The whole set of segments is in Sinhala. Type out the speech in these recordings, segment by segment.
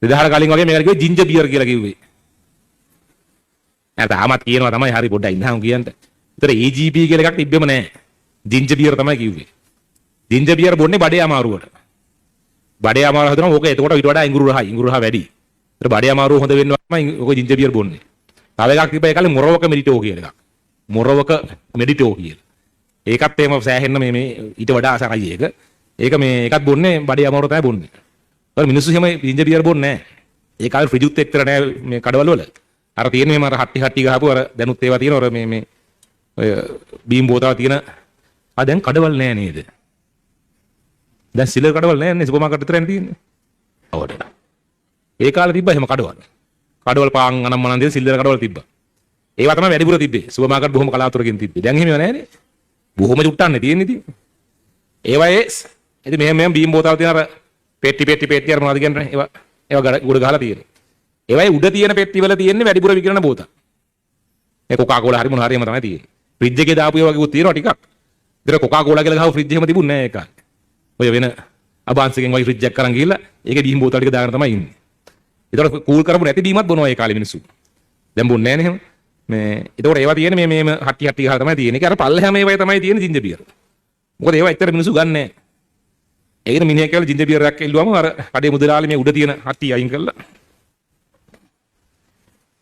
2000 කලින් වගේ මේකට කිව්වේ ජින්ජර් බියර් කියලා කිව්වේ. තාමත් කියනවා තමයි හරි පොඩ්ඩක් ඉන්නහම කියන්න. ඒතර EGP කියලා එකක් තිබ්බෙම නැහැ. ජින්ජර් බියර් තමයි කිව්වේ. ජින්ජර් බියර් බොන්නේ බඩේ අමාරුවට. බඩේ අමාරුව හදනවා ඕක එතකොට ඊට වඩා ඉඟුරු රහ වැඩි. ඒතර බඩේ අමාරුව හොඳ වෙන්න තමයි ඕක ජින්ජර් බියර් බොන්නේ. තව එකක් තිබ්බා ඒ කාලේ මොරවක මෙඩිටෝ කියලා එකක්. මොරවක මෙඩිටෝ කියලා. ඒකත් එහෙම සෑහෙන්න මේ ඊට වඩා අසරයි ඒක. ඒක මේ එකත් බොන්නේ බඩේ අමාරුව තමයි බොන්නේ. ඒතර මිනිස්සු එහෙම ජින්ජර් බියර් බොන්නේ නැහැ. ඒ කාලේ ෆ්‍රිජුත් එක්කලා නැහැ මේ කඩවල වල. අර තියෙන්නේ මේ අර හට්ටි ගහපු අර දැනුත් ඒවා තියෙන අර මේ ඔය බීම් බෝතල් තියෙන දැන් කඩවල නෑ නේද? දැන් සිලර් කඩවල නෑනේ සුපර් මාකට් විතරයි තියෙන්නේ. අවුවට. ඒ කාලේ තිබ්බා එහෙම කඩවල. කඩවල පාන් අනම්මනන් දෙන සිල්ලර් කඩවල තිබ්බා. ඒවා තමයි වැඩිපුර තිබ්බේ. සුපර් මාකට් බොහොම කලාතුරකින් තිබ්බේ. දැන් එහෙම නෑනේ. බොහොම චුට්ටන්නේ තියෙන්නේ ඉතින්. ඒවා ඉතින් මෙහෙම බීම් බෝතල් තියෙන අර පෙට්ටි අර මොනවද කියන්නේ? ඒවා ගොඩ ගහලා තියෙන්නේ. ඒවයි උඩ තියෙන පෙට්ටි වල තියෙන්නේ වැඩිපුර විකිරණ බෝතල්. ඒ කොකා කෝලා හරි මොනවා හරි එහෙම තමයි තියෙන්නේ. ෆ්‍රිජ් එකේ දාපු ඒවා කිව්වොත් තියෙනවා ටිකක්. ඉතින් කොකා කෝලා කියලා ගහව ෆ්‍රිජ් එහෙම තිබුණේ නැහැ ඒ කාලේ. ඔය වෙන අබාන්සිකෙන් වගේ ෆ්‍රිජ් එකක් කරන් ගිහිල්ලා ඒකේ බීම් බෝතල් ටික දාගෙන තමයි ඉන්නේ. ඒතකොට කූල් කරපු නැති බීමත් බොනවා ඒ කාලේ මිනිස්සු. දැන් බොන්නේ නැහැ නේ එහෙම. මේ ඒතකොට ඒවා තියෙන්නේ මේ හට්ටි ගහලා තමයි තියෙන්නේ. ඒක අර පල්ලෙහාම ඒවයි තමයි තියෙන්නේ ජින්ජර් බියර්. මොකද ඒවා ඇත්තට මිනිස්සු ගන්න නැහැ. ඒකන මිනිහා කියලා ජින්ජර් බියර් එකක් එල්ලුවම අර කඩේ මුදලාලි මේ උඩ තියෙන හට්ටි අයින් කරලා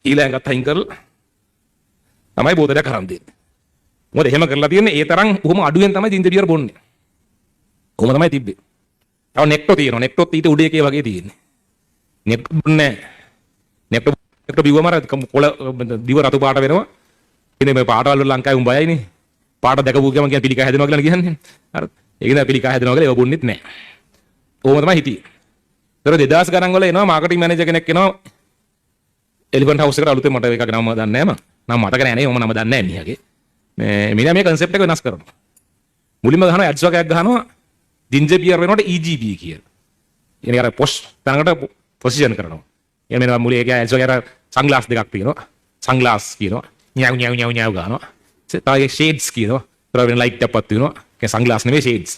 ඊළඟට අයින් කරලා තමයි බෝතලයක් අරන් දෙන්නේ. මොකද එහෙම කරලා තියෙන්නේ ඒ තරම් උහුම අඩුවෙන් තමයි ජින්ජර් බියර් බොන්නේ. කොහොම තමයි තිබ්බේ. තව නෙක්ටෝ තියෙනවා. නෙක්ටෝත් ඊට උඩ එකේ වගේ තියෙන්නේ. නෙක්ටෝ බොන්නේ නැහැ. නෙක්ටෝ බිව්වම අර කොළ දිව රතු පාට වෙනවා. ඉතින් මේ පාටවල ලංකාවේ උඹයයිනේ. පාට දැකපු ගමන් කියන පිළිකා හැදෙනවා කියලා කියන්නේ. අර ඒක නෑ පිළිකා හැදෙනවා කියලා ඒව බොන්නෙත් නැහැ. කොහොම තමයි හිටියේ. ඒතර 2000 ගණන් වල එනවා මාකටිං මැනේජර් කෙනෙක් එනවා. එලිෆන්ට් හවුස් එකට අලුතෙන් මට එකක් නම දන්නේ නැහැ මම. නම් මතක නැහැ නේ මම නම දන්නේ නැහැ මිනිහගේ. මිනිහා මේ concept එක වෙනස් කරනවා. මුලින්ම ගහනවා ඇඩ්ස් වගේක් ගහනවා ජින්ජර් බියර් වෙනකොට EGB කියලා. يعني අර පොෂ් තනකට පොසිෂන් කරනවා. يعني මෙන්න මුලින් ඒක ඇඩ්ස් වගේ අර සන්ග්ලාස් දෙකක් තියෙනවා. සන්ග්ලාස් කියනවා. ඤාව් ගහනවා. තව ෂේඩ්ස් කියනවා. ඊට වෙන ලයිට් එකක් පත් වෙනවා. ඒ සන්ග්ලාස් නෙවෙයි ෂේඩ්ස්.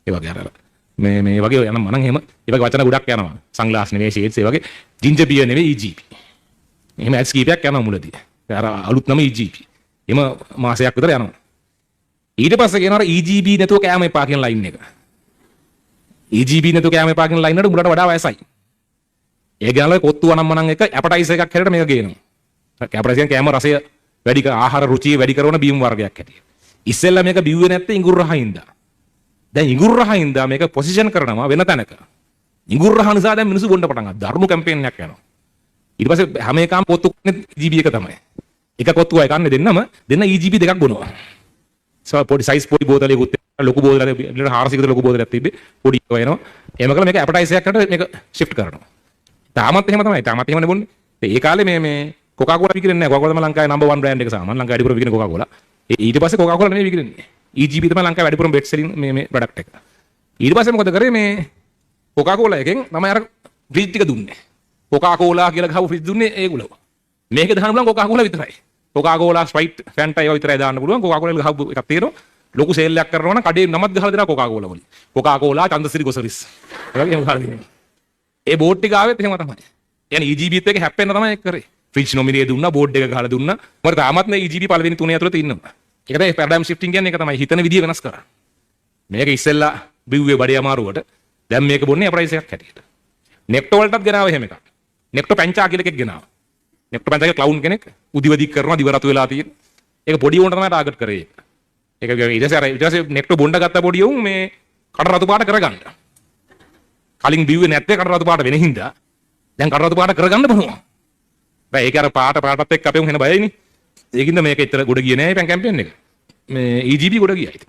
ඒ වගේ අර මේ වගේ යන මනම් එහෙම ඒ වගේ වචන ගොඩක් යනවා. සන්ග්ලාස් නෙවෙයි ෂේඩ්ස් ඒ වගේ ජින්ජර් බියර් නෙවෙයි EGB. එහෙම ඇඩ්ස් කීපයක් යනවා මුලදී. අර අලුත් නම EGB. එම මාසයක් විතර යනවා. ඊට පස්සේ කියනවා EGB නැතුව කෑම එපා කියන ලයින් එක. EGB නැතුව කෑම එපා කියන ලයින් එකට උඹලට වඩා වයසයි. ඒ ගානල කොත්තු වනම්මනම් එක ඇපටයිසර් එකක් හැටියට මේක ගේනවා. ඇපටයිසර් කෑම රසය වැඩි ආහාර රුචිය වැඩි කරන බීම් වර්ගයක් හැටියට. ඉස්සෙල්ලා මේක බිව්වේ නැත්තේ ඉඟුරු රහින්දා. දැන් ඉඟුරු රහින්දා මේක පොසිෂන් කරනවා වෙන තැනක. ඉඟුරු රහ නිසා දැන් මිනිස්සු බොන්න පටන් ගත්තා. දරුණු කැම්පේන් එකක් යනවා. ඊට පස්සේ හැම එකම පොත්තු කන්නේ EGB එක තමයි. එක කොත්තුවයි කන්නේ දෙන්න EGB දෙකක් බොනවා. පොඩි සයිස් පොඩි බෝතලයකුත් ලොකු බෝතලයක් 400 කට ලොකු බෝතලයක් තිබ්බේ පොඩි ඒවා එනවා. එහෙම කළා මේක ඇපටයිසර් එකකට මේක ෂිෆ්ට් කරනවා. තාමත් එහෙම තමයි. තාමත් එහෙමනේ බොන්නේ. ඒ කාලේ මේ කොකා කෝලා විකිරෙන්නේ නැහැ. කොකා කෝලා තමයි ලංකාවේ නම්බර් 1 බ්‍රෑන්ඩ් එක සාමාන්‍ය. ලංකාවේ වැඩිපුර විකිරෙන කොකා කෝලා. ඊට පස්සේ කොකා කෝලා නෙමෙයි විකිරෙන්නේ. EGB තමයි ලංකාවේ වැඩිපුරම බෙස්ට් සෙලින් මේ ප්‍රොඩක්ට් එක. ඊට පස්සේ මොකද කරේ මේ කොකා කෝලා එකෙන් තමයි අර ෆ්‍රිජ් ටික දුන්නේ. කොකා කෝලා කියලා ගහපු ෆ්‍රිජ් දුන්නේ ඒගොල්ලෝ. මේක දාන්න බලන් කොකා කෝලා විතරයි. කොකා කෝලා ස්ප්‍රයිට් ෆැන්ටා ඒවා විතරයි දාන්න පුළුවන්. කොකා කෝලා ගහපු එකක් තියෙනවා. ලොකු සේල් එකක් කරනවා නම් කඩේ නමත් ගහලා දෙනවා කොකා කෝලා වලින්. කොකා කෝලා චන්දසිරි ගොසරිස්. ඒ වගේ එහෙම ගහලා දෙනවා. ඒ බෝඩ් ටික ආවෙත් එහෙම තමයි. يعني EGBත් එක හැප්පෙන්න තමයි ඒක කරේ. ෆ්‍රිජ් නොමිනියේ දුන්නා, බෝඩ් එක ගහලා දුන්නා. මොකද තාමත් මේ EGB පළවෙනි තුනේ ඇතුළත ඉන්නවා. ඒක තමයි පැරඩයිම් ෂිෆ්ටිං කියන්නේ ඒක තමයි. හිතන විදිය වෙනස් කරා. මේක ඉස්සෙල්ලා බිව්වේ බඩේ අමාරුවට. දැන් මේක බොන්නේ අප්‍රයිස් එකක් හැටියට. නෙක්ටෝ වලටත් ගෙනාව එහෙම එකක්. නෙක්ටෝ පැංචා කියලා එකක් ගෙනාවා. නෙක්ටෝ පැංචාගේ ක්ලවුන් කෙනෙක් උදිවදික් කරනවා දිව රතු වෙලා තියෙන. ඒක පොඩි උන්ට තමයි ටාගට් කරේ. ඒක ඊට පස්සේ නෙක්ටෝ බොණ්ඩ ගත්ත පොඩි උන් මේ කඩ රතු පාට කරගන්න. කලින් බිව්වේ නැත්තේ කඩ රතු පාට වෙන හින්දා දැන් කඩ රතු පාට කරගන්න බනවා. බෑ ඒක අර පාටත් එක්ක අපේ උන් වෙන බයයිනේ. ඒකින්ද මේක ඇත්තට ගොඩ ගියේ නෑ මේ කැම්පේන් එක. මේ EGB ගොඩ ගියා ඒක.